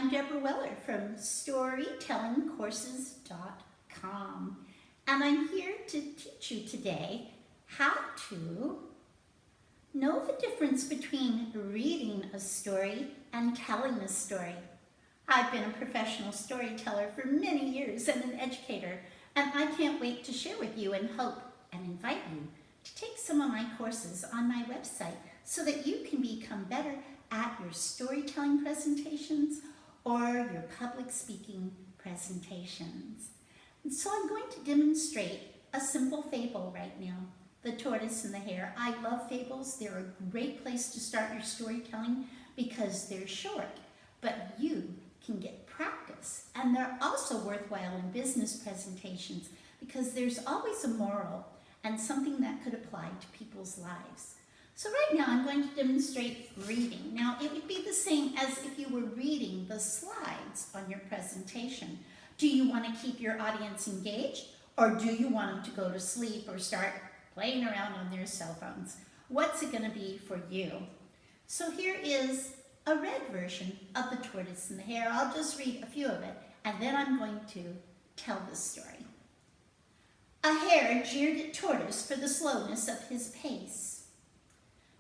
I'm Debra Weller from StorytellingCourses.com, and I'm here to teach you today how to know the difference between reading a story and telling a story. I've been a professional storyteller for many years and an educator, and I can't wait to share with you and hope and invite you to take some of my courses on my website so that you can become better at your storytelling presentations or your public speaking presentations. And so I'm going to demonstrate a simple fable right now, The Tortoise and the Hare. I love fables. They're a great place to start your storytelling because they're short, but you can get practice. And they're also worthwhile in business presentations because there's always a moral and something that could apply to people's lives. So right now I'm going to demonstrate reading. Now it would be the same as if you were reading the slides on your presentation. Do you want to keep your audience engaged, or do you want them to go to sleep or start playing around on their cell phones? What's it going to be for you? So here is a read version of The Tortoise and the Hare. I'll just read a few of it, and then I'm going to tell the story. A hare jeered at Tortoise for the slowness of his pace.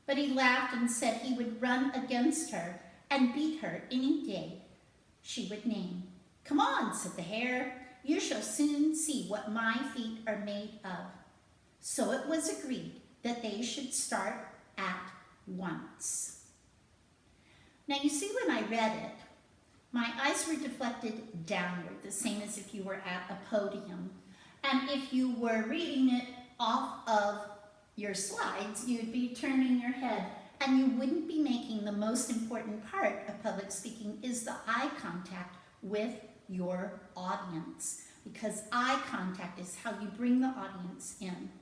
But he laughed and said he would run against her and beat her any day she would name. "Come on," said the hare, "you shall soon see what my feet are made of." So it was agreed that they should start at once. Now you see, when I read it, my eyes were deflected downward, the same as if you were at a podium. And if you were reading it off of your slides, you'd be turning your head, and you wouldn't be making the most important part of public speaking, is the eye contact with your audience, because eye contact is how you bring the audience in.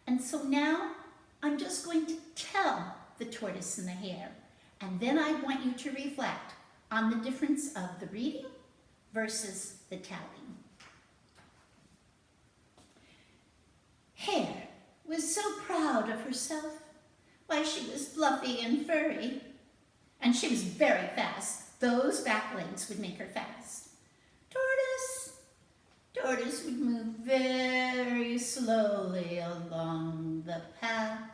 And so now I'm just going to tell The Tortoise and the Hare, and then I want you to reflect on the difference of the reading versus the telling. Hare was so proud of herself. Why, she was fluffy and furry, and she was very fast. Those back legs would make her fast. Tortoise would move very slowly along the path.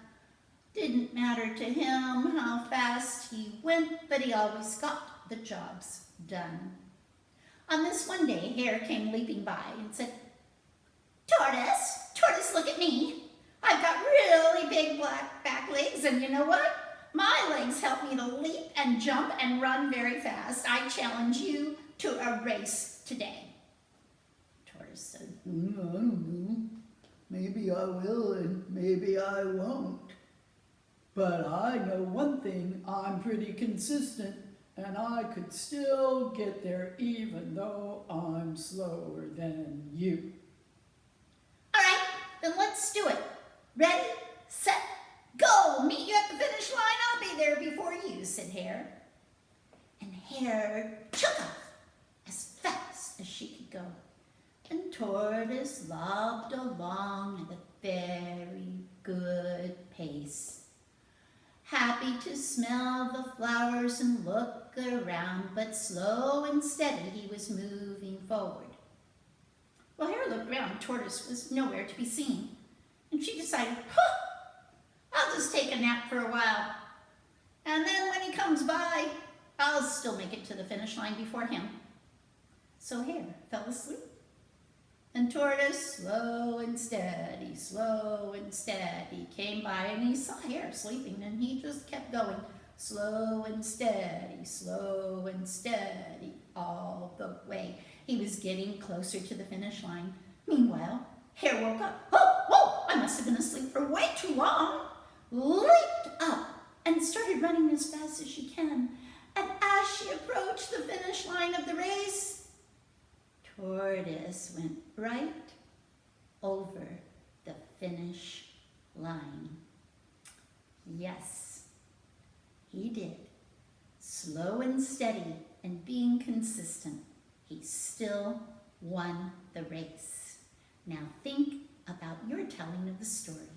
Didn't matter to him how fast he went, but he always got the jobs done. On this one day, Hare came leaping by and said, Tortoise, look at me. I've got really big black back legs, and you know what? My legs help me to leap and jump and run very fast. I challenge you to a race today." Tortoise said, I don't know. Maybe I will and maybe I won't. But I know one thing, I'm pretty consistent, and I could still get there even though I'm slower than you. "All right, then let's do it. Ready, set, go. Meet you at the finish line. I'll be there before you," said Hare. And Hare took off as fast as she could go. And Tortoise lobbed along at a very good pace. Happy to smell the flowers and look around, but slow and steady he was moving forward. Well, Hare looked around. Tortoise was nowhere to be seen. And she decided, I'll just take a nap for a while. And then when he comes by, I'll still make it to the finish line before him. So Hare fell asleep. And Tortoise, slow and steady, came by, and he saw Hare sleeping, and he just kept going, slow and steady, all the way. He was getting closer to the finish line. Meanwhile, Hare woke up. Whoa, I must have been asleep for way too long. Leaped up and started running as fast as she can. And as she approached the finish line of the race, Tortoise went right over the finish line. Yes, he did. Slow and steady and being consistent, he still won the race. Now think about your telling of the story.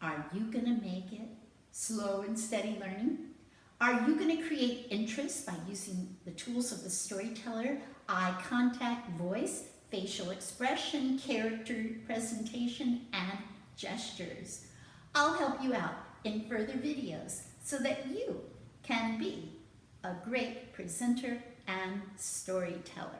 Are you going to make it slow and steady learning? Are you going to create interest by using the tools of the storyteller, eye contact, voice, facial expression, character presentation, and gestures? I'll help you out in further videos so that you can be a great presenter and storyteller.